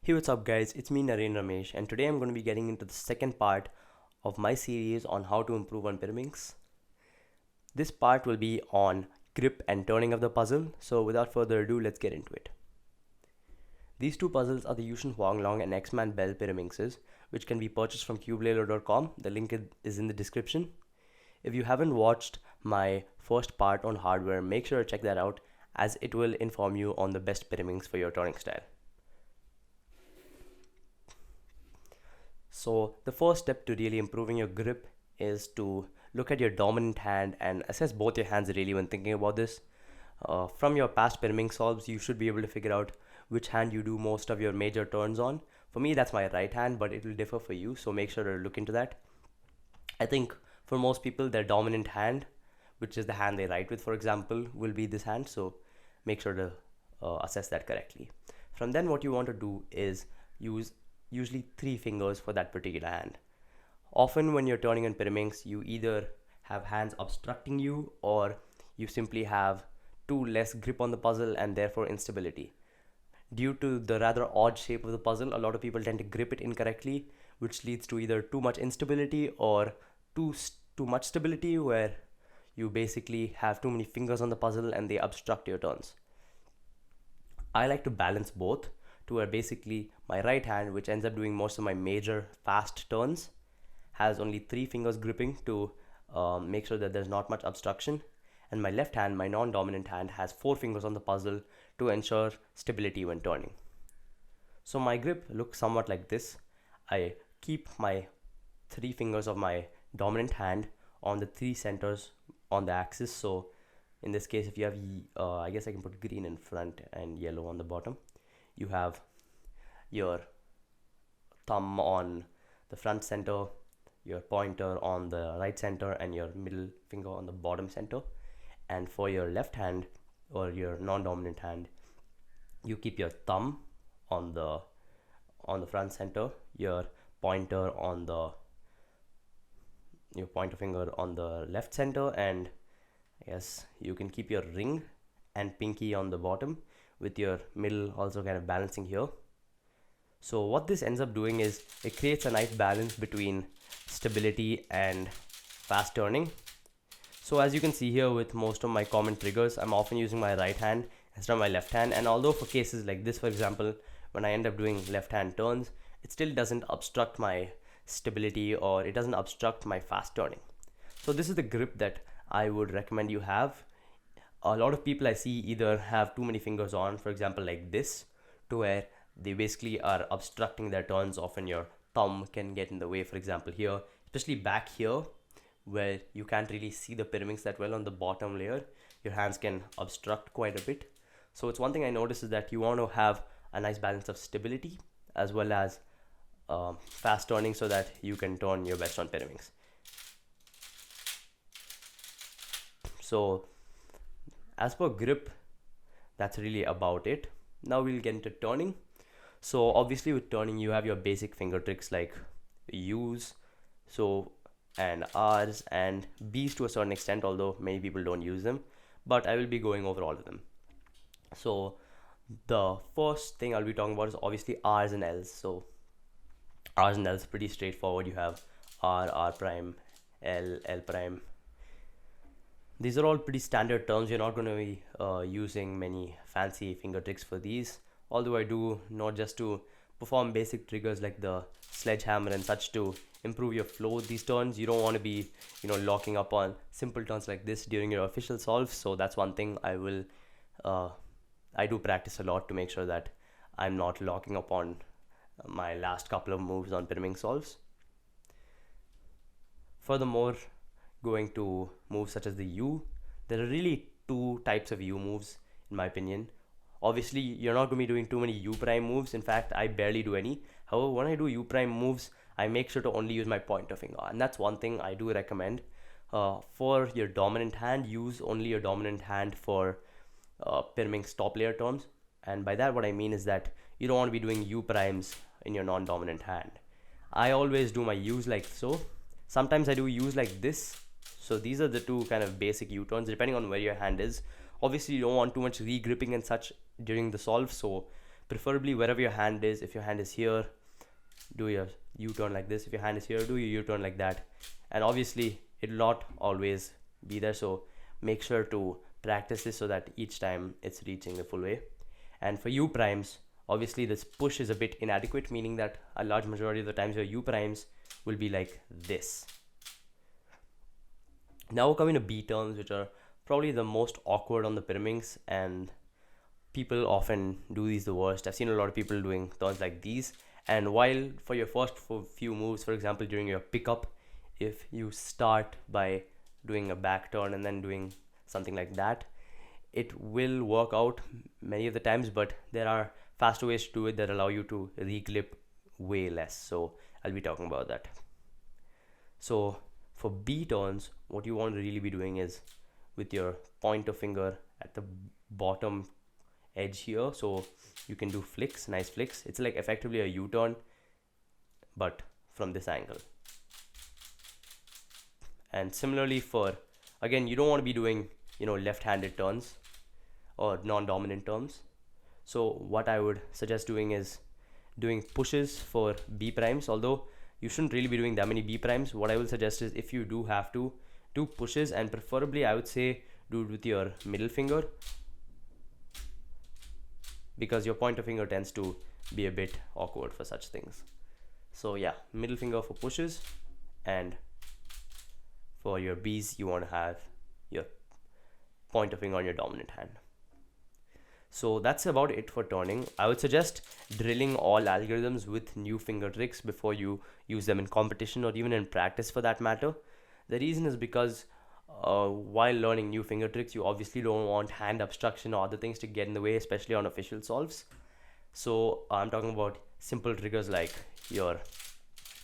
Hey, what's up, guys? It's me, Naren Ramesh, and today I'm going to be getting into the second part of my series on how to improve on Pyraminx. This part will be on grip and turning of the puzzle, so without further ado, let's get into it. These two puzzles are the Yushin Huanglong and X-Man Bell Pyraminxes, which can be purchased from cubelelo.com. The link is in the description. If you haven't watched my first part on hardware, make sure to check that out as it will inform you on the best Pyraminx for your turning style. So the first step to really improving your grip is to look at your dominant hand and assess both your hands really when thinking about this. From your past Pyraminx solves, you should be able to figure out which hand you do most of your major turns on. For me, that's my right hand, but it will differ for you, so make sure to look into that. I think for most people, their dominant hand, which is the hand they write with, for example, will be this hand, so make sure to assess that correctly. From then, what you want to do is use usually 3 fingers for that particular hand. Often when you're turning on Pyraminx, you either have hands obstructing you or you simply have too less grip on the puzzle and therefore instability. Due to the rather odd shape of the puzzle, a lot of people tend to grip it incorrectly, which leads to either too much instability or too much stability, where you basically have too many fingers on the puzzle and they obstruct your turns. I like to balance both, to where basically my right hand, which ends up doing most of my major fast turns, has only 3 fingers gripping to make sure that there's not much obstruction, and my left hand, my non-dominant hand, has 4 fingers on the puzzle to ensure stability when turning. So my grip looks somewhat like this. I keep my 3 fingers of my dominant hand on the 3 centers on the axis. So in this case, if you have, I guess I can put green in front and yellow on the bottom. You have your thumb on the front center, your pointer on the right center, and your middle finger on the bottom center. And for your left hand or your non-dominant hand, you keep your thumb on the front center, your pointer finger on the left center, and yes, you can keep your ring and pinky on the bottom, with your middle also kind of balancing here. So what this ends up doing is it creates a nice balance between stability and fast turning. So as you can see here, with most of my common triggers, I'm often using my right hand instead of my left hand, and although for cases like this, for example, when I end up doing left hand turns, it still doesn't obstruct my stability or it doesn't obstruct my fast turning. So this is the grip that I would recommend you have. A lot of people I see either have too many fingers on, for example like this, to where they basically are obstructing their turns. Often your thumb can get in the way, for example here, especially back here where you can't really see the Pyraminx that well on the bottom layer. Your hands can obstruct quite a bit. So it's one thing I noticed is that you want to have a nice balance of stability as well as fast turning, so that you can turn your best on Pyraminx. So as per grip, that's really about it. Now we'll get into turning. So obviously with turning, you have your basic finger tricks like U's, and R's and B's to a certain extent, although many people don't use them, but I will be going over all of them. So the first thing I'll be talking about is obviously R's and L's. So R's and L's are pretty straightforward. You have R, R prime, L, L prime. These are all pretty standard terms. You're not going to be using many fancy finger tricks for these, although I do not just to perform basic triggers like the sledgehammer and such to improve your flow with these turns. You don't want to be locking up on simple turns like this during your official solves. So that's one thing I do practice a lot to make sure that I'm not locking up on my last couple of moves on Pyraminx solves. Furthermore, going to moves such as the U, there are really 2 types of U moves in my opinion. Obviously you're not going to be doing too many U prime moves. In fact, I barely do any. However, when I do U prime moves, I make sure to only use my pointer finger, and that's one thing I do recommend. For your dominant hand, use only your dominant hand for Pyraminx top layer terms, and by that what I mean is that you don't want to be doing U primes in your non-dominant hand. I always do my U's like so. Sometimes I do U's like this. So these are the 2 kind of basic U-turns depending on where your hand is. Obviously you don't want too much re-gripping and such during the solve, so preferably wherever your hand is. If your hand is here, do your U-turn like this. If your hand is here, do your U-turn like that. And obviously it will not always be there, so make sure to practice this so that each time it's reaching the full way. And for U primes, obviously this push is a bit inadequate, meaning that a large majority of the times your U primes will be like this. Now we're coming to B turns, which are probably the most awkward on the Pyraminx, and people often do these the worst. I've seen a lot of people doing turns like these, and while for your first few moves, for example during your pickup, if you start by doing a back turn and then doing something like that, it will work out many of the times, but there are faster ways to do it that allow you to re-clip way less, so I'll be talking about that. So for B turns, what you want to really be doing is with your pointer finger at the bottom edge here, so you can do flicks, nice flicks. It's like effectively a U-turn, but from this angle. And similarly for, again, you don't want to be doing, you know, left-handed turns or non-dominant turns. So what I would suggest doing is doing pushes for B primes, although you shouldn't really be doing that many B primes. What I will suggest is, if you do have to, do pushes, and preferably I would say do it with your middle finger, because your pointer finger tends to be a bit awkward for such things. So yeah, middle finger for pushes, and for your Bs you want to have your pointer finger on your dominant hand. So that's about it for turning. I would suggest drilling all algorithms with new finger tricks before you use them in competition or even in practice for that matter. The reason is because while learning new finger tricks, you obviously don't want hand obstruction or other things to get in the way, especially on official solves. So I'm talking about simple triggers like your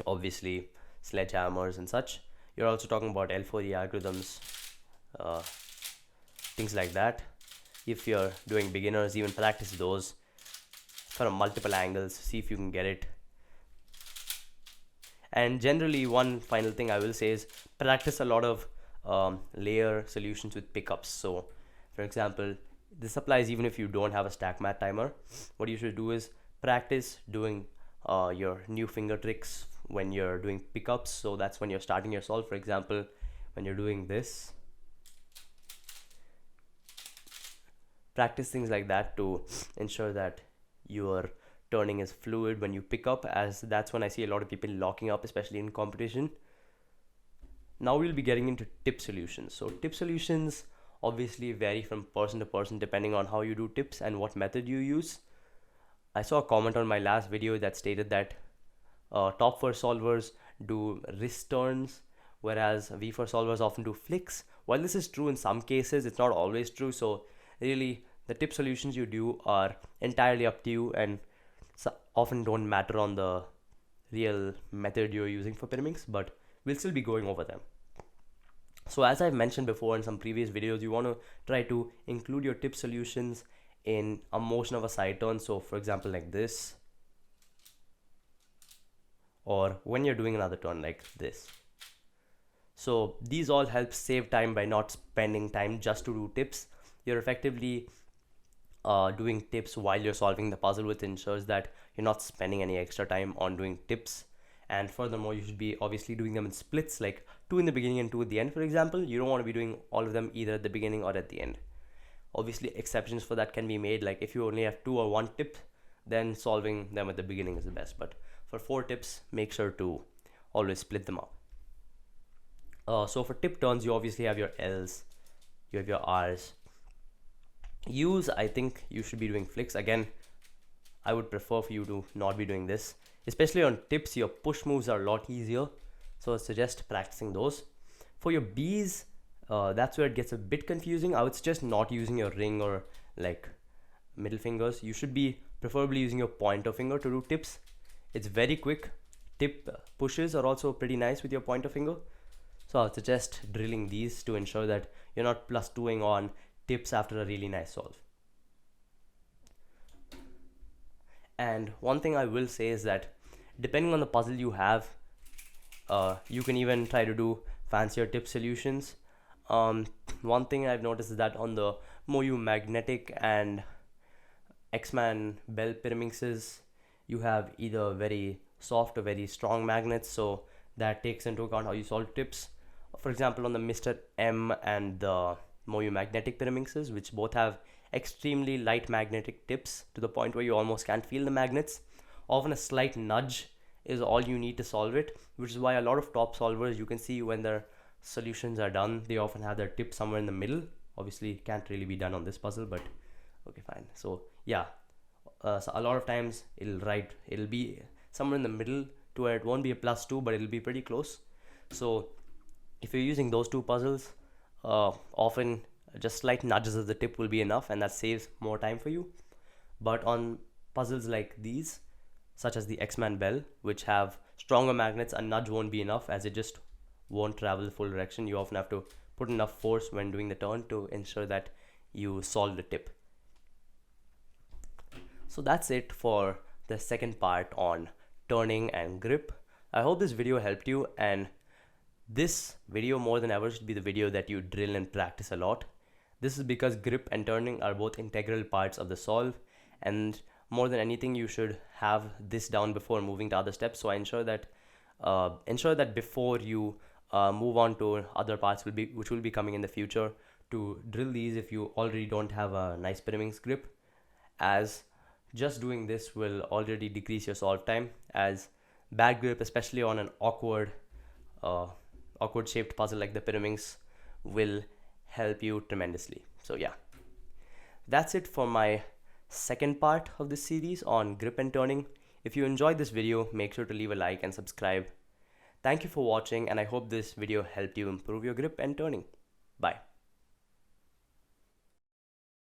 obviously sledgehammers and such. You're also talking about L4E algorithms, things like that. If you're doing beginners, even practice those from multiple angles, see if you can get it. And generally, one final thing I will say is practice a lot of layer solutions with pickups. So for example, this applies even if you don't have a stack mat timer. What you should do is practice doing your new finger tricks when you're doing pickups. So that's when you're starting your solve. For example, when you're doing this, practice things like that to ensure that your turning is fluid when you pick up, as that's when I see a lot of people locking up, especially in competition. Now we'll be getting into tip solutions. So tip solutions obviously vary from person to person depending on how you do tips and what method you use. I saw a comment on my last video that stated that top first solvers do wrist turns, whereas V4 solvers often do flicks. While this is true in some cases, it's not always true. So really, the tip solutions you do are entirely up to you and often don't matter on the real method you're using for Pyraminx, but we'll still be going over them. So as I've mentioned before in some previous videos, you want to try to include your tip solutions in a motion of a side turn. So for example, like this, or when you're doing another turn like this. So these all help save time by not spending time just to do tips. You're effectively doing tips while you're solving the puzzle, which ensures that you're not spending any extra time on doing tips. And furthermore, you should be obviously doing them in splits, like 2 in the beginning and 2 at the end. For example, you don't want to be doing all of them either at the beginning or at the end. Obviously exceptions for that can be made, like if you only have 2 or 1 tip, then solving them at the beginning is the best. But for 4 tips, make sure to always split them up. So for tip turns, you obviously have your L's, you have your R's. U's, I think you should be doing flicks. Again, I would prefer for you to not be doing this. Especially on tips, your push moves are a lot easier, so I suggest practicing those. For your B's, that's where it gets a bit confusing. I would suggest not using your ring or like middle fingers. You should be preferably using your pointer finger to do tips. It's very quick. Tip pushes are also pretty nice with your pointer finger. So I would suggest drilling these to ensure that you're not +2ing on tips after a really nice solve. And one thing I will say is that depending on the puzzle you have, you can even try to do fancier tip solutions. One thing I've noticed is that on the more you magnetic and X-Man Bell Pyraminxes, you have either very soft or very strong magnets, so that takes into account how you solve tips. For example, on the Mr. M and the Moyu magnetic Pyraminxes, which both have extremely light magnetic tips to the point where you almost can't feel the magnets. Often a slight nudge is all you need to solve it, which is why a lot of top solvers, you can see when their solutions are done, they often have their tip somewhere in the middle. Obviously can't really be done on this puzzle, but okay, fine. So yeah, so a lot of times it'll be somewhere in the middle to where it won't be a +2, but it'll be pretty close. So if you're using those two puzzles, often just slight nudges of the tip will be enough, and that saves more time for you. But on puzzles like these, such as the X-Man Bell, which have stronger magnets, a nudge won't be enough as it just won't travel the full direction. You often have to put enough force when doing the turn to ensure that you solve the tip. So that's it for the second part on turning and grip. I hope this video helped you, and this video more than ever should be the video that you drill and practice a lot. This is because grip and turning are both integral parts of the solve, and more than anything you should have this down before moving to other steps. So I ensure that before you move on to other parts which will be coming in the future, to drill these if you already don't have a nice Pyraminx grip, as just doing this will already decrease your solve time, as bad grip, especially on an awkward shaped puzzle like the Pyraminx, will help you tremendously. So yeah, that's it for my second part of this series on grip and turning. If you enjoyed this video, make sure to leave a like and subscribe. Thank you for watching, and I hope this video helped you improve your grip and turning. Bye.